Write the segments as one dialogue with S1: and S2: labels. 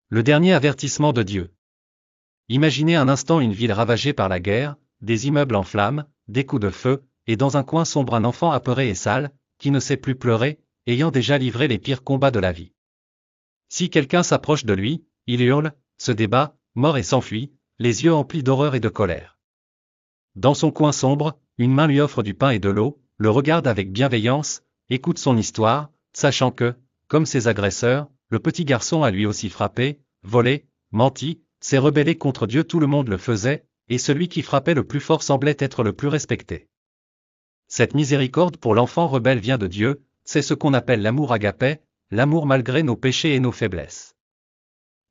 S1: Le dernier avertissement de Dieu. Imaginez un instant une ville ravagée par la guerre, des immeubles en flammes, des coups de feu, et dans un coin sombre un enfant apeuré et sale, qui ne sait plus pleurer, ayant déjà livré les pires combats de la vie. Si quelqu'un s'approche de lui, il hurle, se débat, mord et s'enfuit, les yeux emplis d'horreur et de colère. Dans son coin sombre, une main lui offre du pain et de l'eau, le regarde avec bienveillance, écoute son histoire, sachant que, comme ses agresseurs, le petit garçon a lui aussi frappé, volé, menti, s'est rebellé contre Dieu, tout le monde le faisait, et celui qui frappait le plus fort semblait être le plus respecté. Cette miséricorde pour l'enfant rebelle vient de Dieu, c'est ce qu'on appelle l'amour agapé, l'amour malgré nos péchés et nos faiblesses.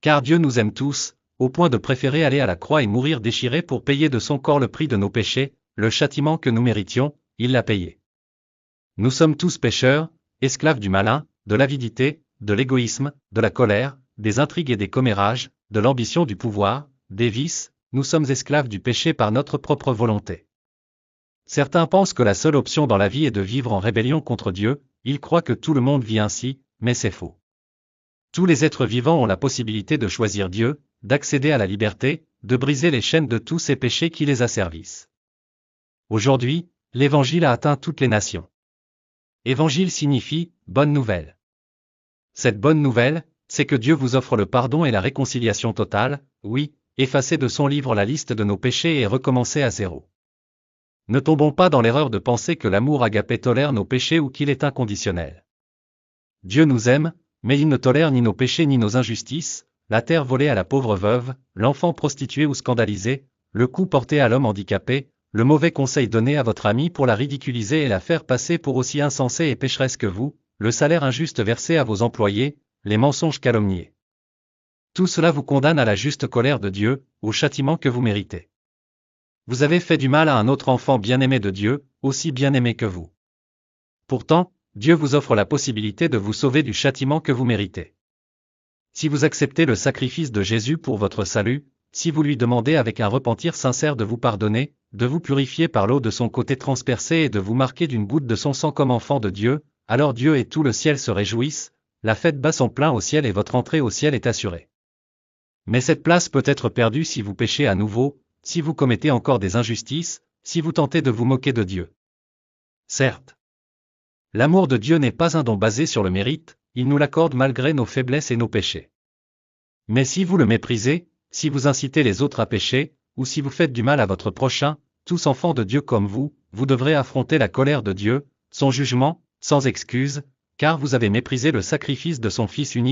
S1: Car Dieu nous aime tous, au point de préférer aller à la croix et mourir déchiré pour payer de son corps le prix de nos péchés, le châtiment que nous méritions, il l'a payé. Nous sommes tous pécheurs, esclaves du malin, de l'avidité, de l'égoïsme, de la colère, des intrigues et des commérages, de l'ambition du pouvoir, des vices, nous sommes esclaves du péché par notre propre volonté. Certains pensent que la seule option dans la vie est de vivre en rébellion contre Dieu, ils croient que tout le monde vit ainsi, mais c'est faux. Tous les êtres vivants ont la possibilité de choisir Dieu, d'accéder à la liberté, de briser les chaînes de tous ces péchés qui les asservissent. Aujourd'hui, l'Évangile a atteint toutes les nations. Évangile signifie « bonne nouvelle ». Cette bonne nouvelle, c'est que Dieu vous offre le pardon et la réconciliation totale, oui, effacer de son livre la liste de nos péchés et recommencer à zéro. Ne tombons pas dans l'erreur de penser que l'amour agapé tolère nos péchés ou qu'il est inconditionnel. Dieu nous aime, mais il ne tolère ni nos péchés ni nos injustices, la terre volée à la pauvre veuve, l'enfant prostitué ou scandalisé, le coup porté à l'homme handicapé, le mauvais conseil donné à votre ami pour la ridiculiser et la faire passer pour aussi insensée et pécheresse que vous, le salaire injuste versé à vos employés, les mensonges calomniés. Tout cela vous condamne à la juste colère de Dieu, au châtiment que vous méritez. Vous avez fait du mal à un autre enfant bien-aimé de Dieu, aussi bien-aimé que vous. Pourtant, Dieu vous offre la possibilité de vous sauver du châtiment que vous méritez. Si vous acceptez le sacrifice de Jésus pour votre salut, si vous lui demandez avec un repentir sincère de vous pardonner, de vous purifier par l'eau de son côté transpercé et de vous marquer d'une goutte de son sang comme enfant de Dieu, alors Dieu et tout le ciel se réjouissent, la fête bat son plein au ciel et votre entrée au ciel est assurée. Mais cette place peut être perdue si vous péchez à nouveau, si vous commettez encore des injustices, si vous tentez de vous moquer de Dieu. Certes, l'amour de Dieu n'est pas un don basé sur le mérite, il nous l'accorde malgré nos faiblesses et nos péchés. Mais si vous le méprisez, si vous incitez les autres à pécher, ou si vous faites du mal à votre prochain, tous enfants de Dieu comme vous, vous devrez affronter la colère de Dieu, son jugement, sans excuse, car vous avez méprisé le sacrifice de son Fils unique.